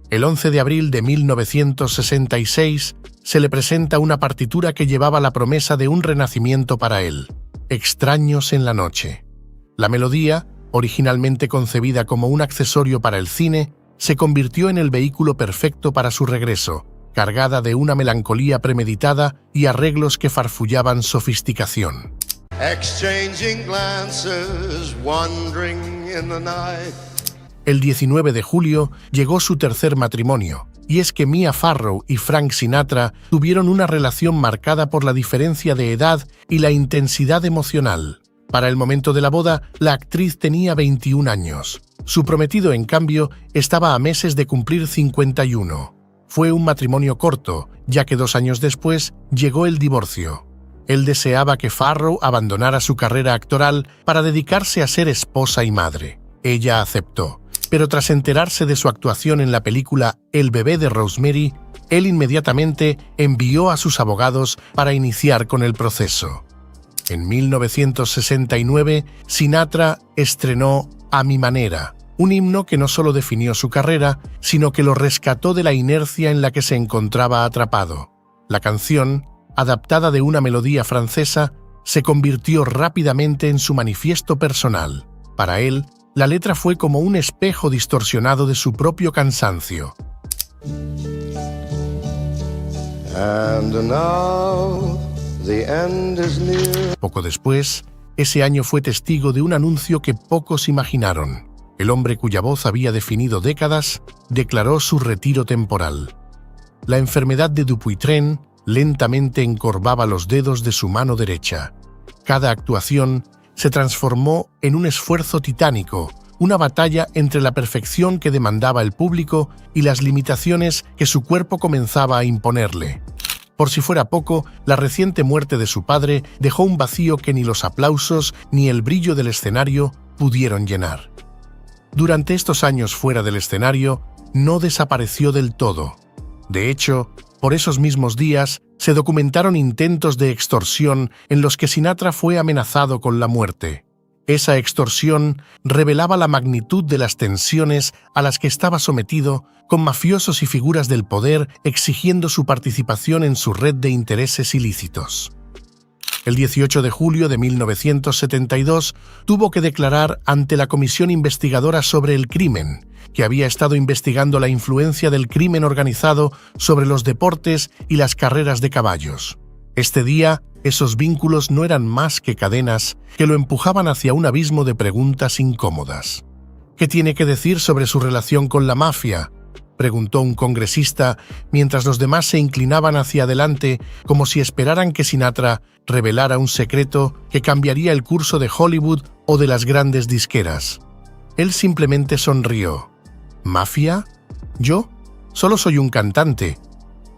A: El 11 de abril de 1966 se le presenta una partitura que llevaba la promesa de un renacimiento para él: Extraños en la noche. La melodía, originalmente concebida como un accesorio para el cine, se convirtió en el vehículo perfecto para su regreso, cargada de una melancolía premeditada y arreglos que farfullaban sofisticación.
B: Exchanging glances, wandering in the night.
A: El 19 de julio llegó su tercer matrimonio, y es que Mia Farrow y Frank Sinatra tuvieron una relación marcada por la diferencia de edad y la intensidad emocional. Para el momento de la boda, la actriz tenía 21 años. Su prometido, en cambio, estaba a meses de cumplir 51. Fue un matrimonio corto, ya que 2 años después llegó el divorcio. Él deseaba que Farrow abandonara su carrera actoral para dedicarse a ser esposa y madre. Ella aceptó. Pero tras enterarse de su actuación en la película El bebé de Rosemary, él inmediatamente envió a sus abogados para iniciar con el proceso. En 1969, Sinatra estrenó A mi manera, un himno que no solo definió su carrera, sino que lo rescató de la inercia en la que se encontraba atrapado. La canción, adaptada de una melodía francesa, se convirtió rápidamente en su manifiesto personal. Para él, la letra fue como un espejo distorsionado de su propio cansancio.
B: And now the end is near.
A: Poco después, ese año fue testigo de un anuncio que pocos imaginaron. El hombre cuya voz había definido décadas declaró su retiro temporal. La enfermedad de Dupuytren lentamente encorvaba los dedos de su mano derecha. Cada actuación se transformó en un esfuerzo titánico, una batalla entre la perfección que demandaba el público y las limitaciones que su cuerpo comenzaba a imponerle. Por si fuera poco, la reciente muerte de su padre dejó un vacío que ni los aplausos ni el brillo del escenario pudieron llenar. Durante estos años fuera del escenario, no desapareció del todo. De hecho, por esos mismos días, se documentaron intentos de extorsión en los que Sinatra fue amenazado con la muerte. Esa extorsión revelaba la magnitud de las tensiones a las que estaba sometido, con mafiosos y figuras del poder exigiendo su participación en su red de intereses ilícitos. El 18 de julio de 1972 tuvo que declarar ante la Comisión Investigadora sobre el Crimen, que había estado investigando la influencia del crimen organizado sobre los deportes y las carreras de caballos. Este día, esos vínculos no eran más que cadenas que lo empujaban hacia un abismo de preguntas incómodas. ¿Qué tiene que decir sobre su relación con la mafia?, preguntó un congresista mientras los demás se inclinaban hacia adelante como si esperaran que Sinatra revelara un secreto que cambiaría el curso de Hollywood o de las grandes disqueras. Él simplemente sonrió. ¿Mafia? ¿Yo? Solo soy un cantante.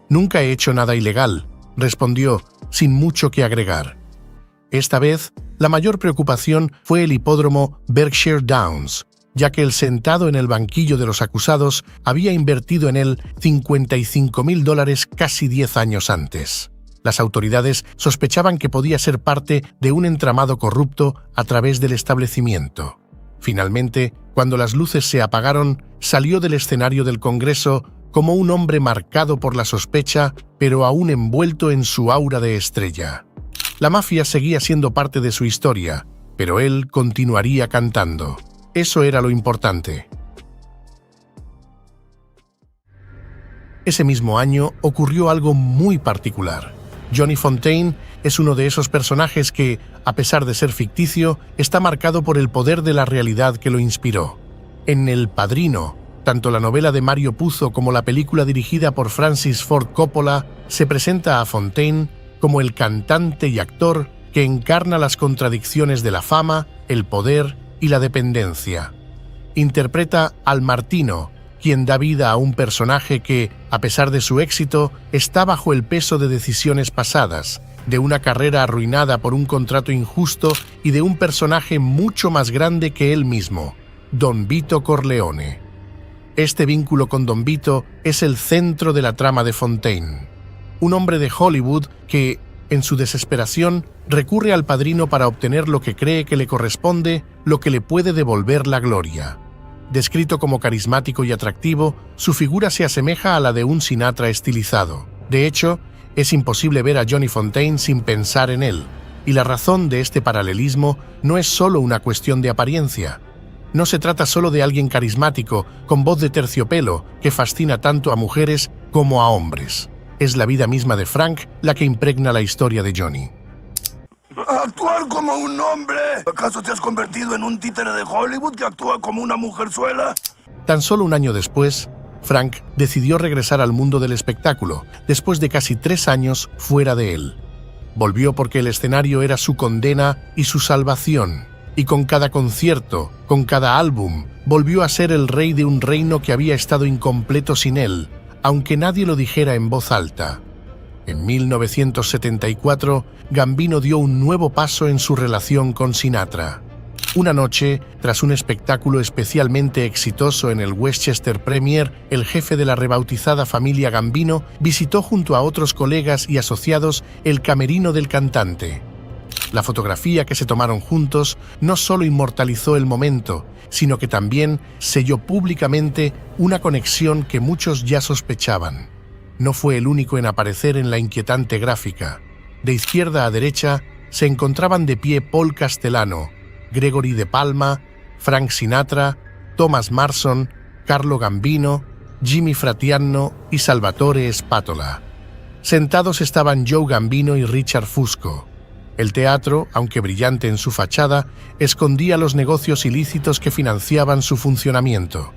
A: Nunca he hecho nada ilegal, respondió, sin mucho que agregar. Esta vez, la mayor preocupación fue el hipódromo Berkshire Downs, ya que el sentado en el banquillo de los acusados había invertido en él $55,000 casi 10 años antes. Las autoridades sospechaban que podía ser parte de un entramado corrupto a través del establecimiento. Finalmente, cuando las luces se apagaron, salió del escenario del Congreso como un hombre marcado por la sospecha, pero aún envuelto en su aura de estrella. La mafia seguía siendo parte de su historia, pero él continuaría cantando. Eso era lo importante. Ese mismo año ocurrió algo muy particular. Johnny Fontane es uno de esos personajes que, a pesar de ser ficticio, está marcado por el poder de la realidad que lo inspiró. En El Padrino, tanto la novela de Mario Puzo como la película dirigida por Francis Ford Coppola se presenta a Fontane como el cantante y actor que encarna las contradicciones de la fama, el poder y la dependencia. Interpreta al Martino, quien da vida a un personaje que, a pesar de su éxito, está bajo el peso de decisiones pasadas, de una carrera arruinada por un contrato injusto y de un personaje mucho más grande que él mismo, Don Vito Corleone. Este vínculo con Don Vito es el centro de la trama de Fontane, un hombre de Hollywood que, en su desesperación, recurre al padrino para obtener lo que cree que le corresponde, lo que le puede devolver la gloria. Descrito como carismático y atractivo, su figura se asemeja a la de un Sinatra estilizado. De hecho, es imposible ver a Johnny Fontane sin pensar en él, y la razón de este paralelismo no es solo una cuestión de apariencia. No se trata solo de alguien carismático, con voz de terciopelo, que fascina tanto a mujeres como a hombres. Es la vida misma de Frank la que impregna la historia de Johnny.
C: ¿Actuar como un hombre? ¿Acaso te has convertido en un títere de Hollywood que actúa como una mujerzuela?
A: Tan solo un año después, Frank decidió regresar al mundo del espectáculo, después de casi 3 años fuera de él. Volvió porque el escenario era su condena y su salvación, y con cada concierto, con cada álbum, volvió a ser el rey de un reino que había estado incompleto sin él, aunque nadie lo dijera en voz alta. En 1974, Gambino dio un nuevo paso en su relación con Sinatra. Una noche, tras un espectáculo especialmente exitoso en el Westchester Premier, el jefe de la rebautizada familia Gambino visitó junto a otros colegas y asociados el camerino del cantante. La fotografía que se tomaron juntos no solo inmortalizó el momento, sino que también selló públicamente una conexión que muchos ya sospechaban. No fue el único en aparecer en la inquietante gráfica. De izquierda a derecha se encontraban de pie Paul Castellano, Gregory de Palma, Frank Sinatra, Thomas Marson, Carlo Gambino, Jimmy Fratianno y Salvatore Spatola. Sentados estaban Joe Gambino y Richard Fusco. El teatro, aunque brillante en su fachada, escondía los negocios ilícitos que financiaban su funcionamiento.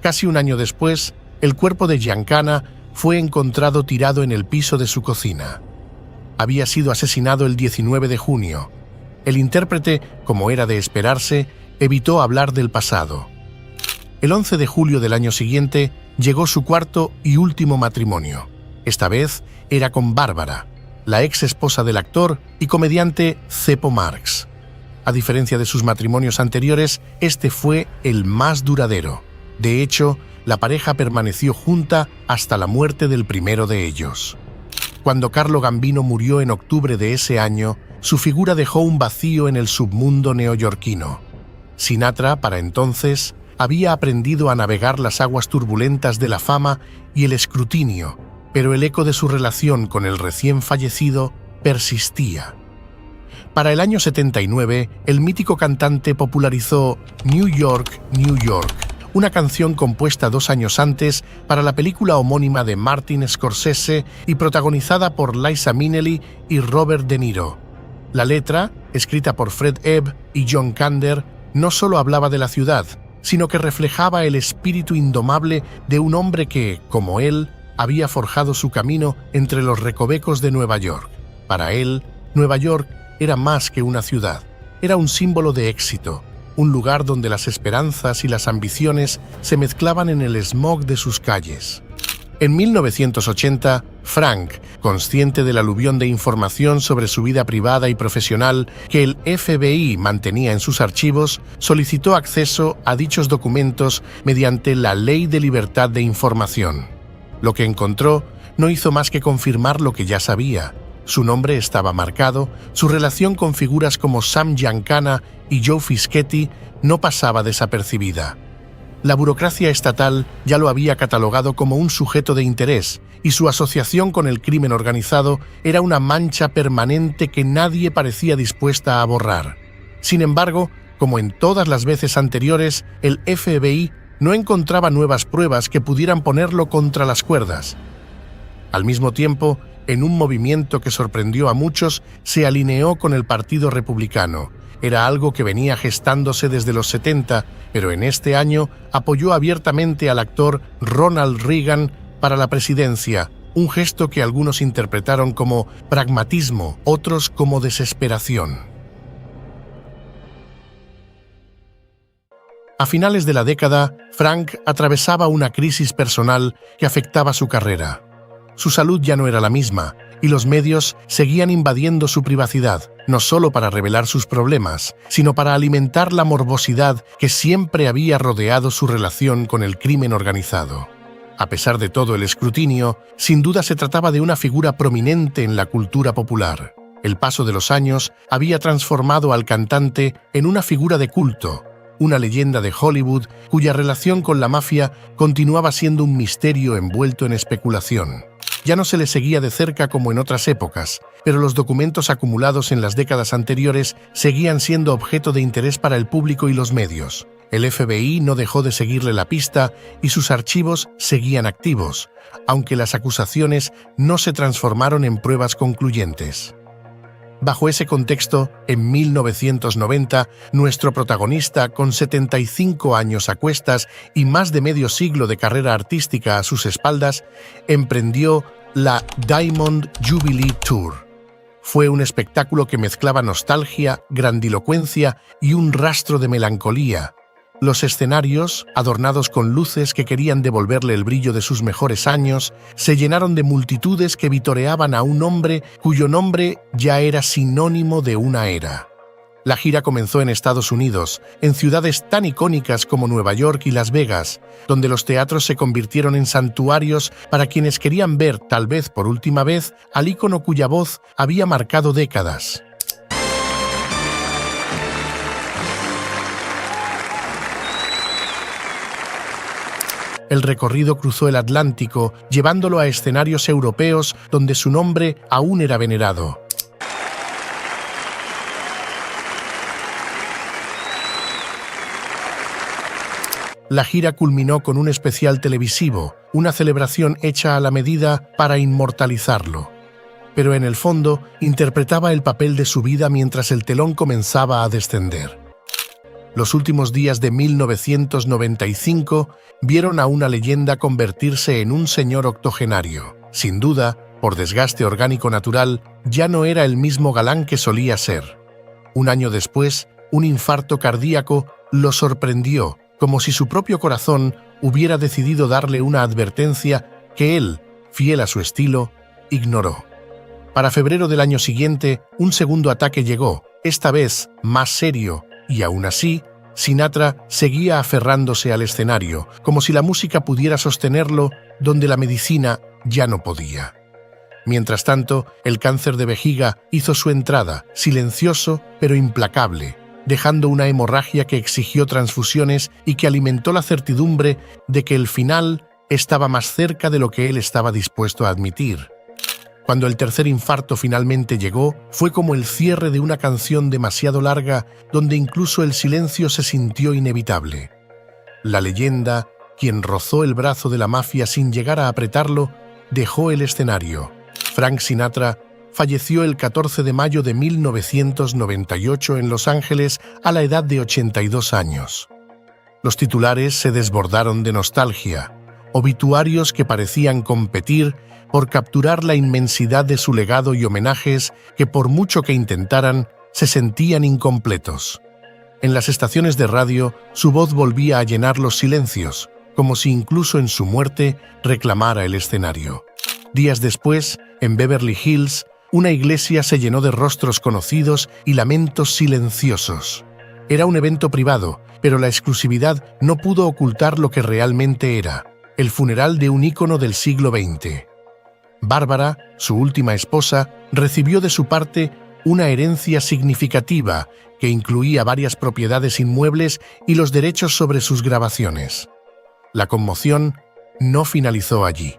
A: Casi un año después, el cuerpo de Giancana fue encontrado tirado en el piso de su cocina. Había sido asesinado el 19 de junio. El intérprete, como era de esperarse, evitó hablar del pasado. El 11 de julio del año siguiente llegó su cuarto y último matrimonio. Esta vez era con Bárbara, la ex esposa del actor y comediante Ceppo Marx. A diferencia de sus matrimonios anteriores, este fue el más duradero. De hecho, la pareja permaneció junta hasta la muerte del primero de ellos. Cuando Carlo Gambino murió en octubre de ese año, su figura dejó un vacío en el submundo neoyorquino. Sinatra, para entonces, había aprendido a navegar las aguas turbulentas de la fama y el escrutinio, pero el eco de su relación con el recién fallecido persistía. Para el año 79, el mítico cantante popularizó New York, New York, una canción compuesta 2 años antes para la película homónima de Martin Scorsese y protagonizada por Liza Minnelli y Robert De Niro. La letra, escrita por Fred Ebb y John Kander, no solo hablaba de la ciudad, sino que reflejaba el espíritu indomable de un hombre que, como él, había forjado su camino entre los recovecos de Nueva York. Para él, Nueva York era más que una ciudad, era un símbolo de éxito, un lugar donde las esperanzas y las ambiciones se mezclaban en el smog de sus calles. En 1980, Frank, consciente del aluvión de información sobre su vida privada y profesional que el FBI mantenía en sus archivos, solicitó acceso a dichos documentos mediante la Ley de Libertad de Información. Lo que encontró no hizo más que confirmar lo que ya sabía. Su nombre estaba marcado, su relación con figuras como Sam Giancana y Joe Fischetti no pasaba desapercibida. La burocracia estatal ya lo había catalogado como un sujeto de interés y su asociación con el crimen organizado era una mancha permanente que nadie parecía dispuesta a borrar. Sin embargo, como en todas las veces anteriores, el FBI no encontraba nuevas pruebas que pudieran ponerlo contra las cuerdas. Al mismo tiempo, en un movimiento que sorprendió a muchos, se alineó con el Partido Republicano. Era algo que venía gestándose desde los 70, pero en este año apoyó abiertamente al actor Ronald Reagan para la presidencia, un gesto que algunos interpretaron como pragmatismo, otros como desesperación. A finales de la década, Frank atravesaba una crisis personal que afectaba su carrera. Su salud ya no era la misma, y los medios seguían invadiendo su privacidad, no solo para revelar sus problemas, sino para alimentar la morbosidad que siempre había rodeado su relación con el crimen organizado. A pesar de todo el escrutinio, sin duda se trataba de una figura prominente en la cultura popular. El paso de los años había transformado al cantante en una figura de culto, una leyenda de Hollywood cuya relación con la mafia continuaba siendo un misterio envuelto en especulación. Ya no se le seguía de cerca como en otras épocas, pero los documentos acumulados en las décadas anteriores seguían siendo objeto de interés para el público y los medios. El FBI no dejó de seguirle la pista y sus archivos seguían activos, aunque las acusaciones no se transformaron en pruebas concluyentes. Bajo ese contexto, en 1990, nuestro protagonista, con 75 años a cuestas y más de medio siglo de carrera artística a sus espaldas, emprendió la Diamond Jubilee Tour. Fue un espectáculo que mezclaba nostalgia, grandilocuencia y un rastro de melancolía. Los escenarios, adornados con luces que querían devolverle el brillo de sus mejores años, se llenaron de multitudes que vitoreaban a un hombre cuyo nombre ya era sinónimo de una era. La gira comenzó en Estados Unidos, en ciudades tan icónicas como Nueva York y Las Vegas, donde los teatros se convirtieron en santuarios para quienes querían ver, tal vez por última vez, al ícono cuya voz había marcado décadas. El recorrido cruzó el Atlántico, llevándolo a escenarios europeos donde su nombre aún era venerado. La gira culminó con un especial televisivo, una celebración hecha a la medida para inmortalizarlo. Pero en el fondo, interpretaba el papel de su vida mientras el telón comenzaba a descender. Los últimos días de 1995 vieron a una leyenda convertirse en un señor octogenario. Sin duda, por desgaste orgánico natural, ya no era el mismo galán que solía ser. Un año después, un infarto cardíaco lo sorprendió, como si su propio corazón hubiera decidido darle una advertencia que él, fiel a su estilo, ignoró. Para febrero del año siguiente, un segundo ataque llegó, esta vez más serio, y aún así, Sinatra seguía aferrándose al escenario, como si la música pudiera sostenerlo donde la medicina ya no podía. Mientras tanto, el cáncer de vejiga hizo su entrada, silencioso pero implacable, dejando una hemorragia que exigió transfusiones y que alimentó la certidumbre de que el final estaba más cerca de lo que él estaba dispuesto a admitir. Cuando el tercer infarto finalmente llegó, fue como el cierre de una canción demasiado larga donde incluso el silencio se sintió inevitable. La leyenda, quien rozó el brazo de la mafia sin llegar a apretarlo, dejó el escenario. Frank Sinatra falleció el 14 de mayo de 1998 en Los Ángeles a la edad de 82 años. Los titulares se desbordaron de nostalgia, obituarios que parecían competir por capturar la inmensidad de su legado y homenajes que, por mucho que intentaran, se sentían incompletos. En las estaciones de radio, su voz volvía a llenar los silencios, como si incluso en su muerte reclamara el escenario. Días después, en Beverly Hills, una iglesia se llenó de rostros conocidos y lamentos silenciosos. Era un evento privado, pero la exclusividad no pudo ocultar lo que realmente era: el funeral de un ícono del siglo XX. Bárbara, su última esposa, recibió de su parte una herencia significativa que incluía varias propiedades inmuebles y los derechos sobre sus grabaciones. La conmoción no finalizó allí.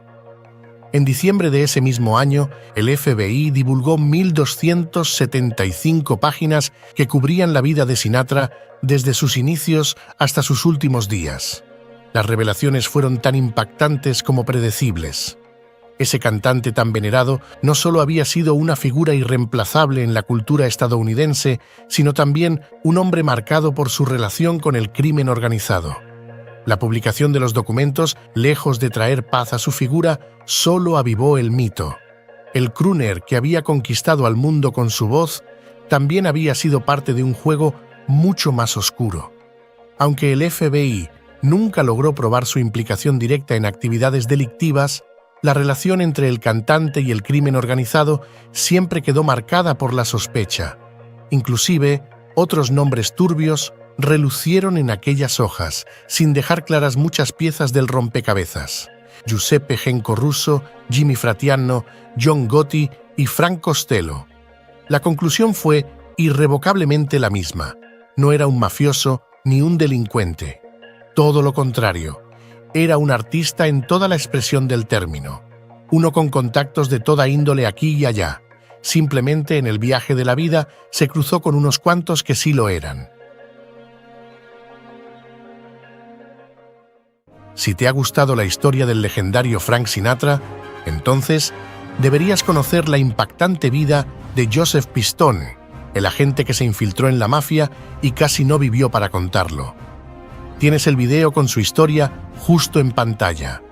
A: En diciembre de ese mismo año, el FBI divulgó 1.275 páginas que cubrían la vida de Sinatra desde sus inicios hasta sus últimos días. Las revelaciones fueron tan impactantes como predecibles. Ese cantante tan venerado no solo había sido una figura irreemplazable en la cultura estadounidense, sino también un hombre marcado por su relación con el crimen organizado. La publicación de los documentos, lejos de traer paz a su figura, solo avivó el mito. El crooner que había conquistado al mundo con su voz también había sido parte de un juego mucho más oscuro. Aunque el FBI nunca logró probar su implicación directa en actividades delictivas, la relación entre el cantante y el crimen organizado siempre quedó marcada por la sospecha. Inclusive, otros nombres turbios relucieron en aquellas hojas, sin dejar claras muchas piezas del rompecabezas: Giuseppe Genco Russo, Jimmy Fratianno, John Gotti y Frank Costello. La conclusión fue irrevocablemente la misma: no era un mafioso ni un delincuente. Todo lo contrario, era un artista en toda la expresión del término, uno con contactos de toda índole aquí y allá. Simplemente en el viaje de la vida se cruzó con unos cuantos que sí lo eran. Si te ha gustado la historia del legendario Frank Sinatra, entonces deberías conocer la impactante vida de Joseph Pistone, el agente que se infiltró en la mafia y casi no vivió para contarlo. Tienes el video con su historia justo en pantalla.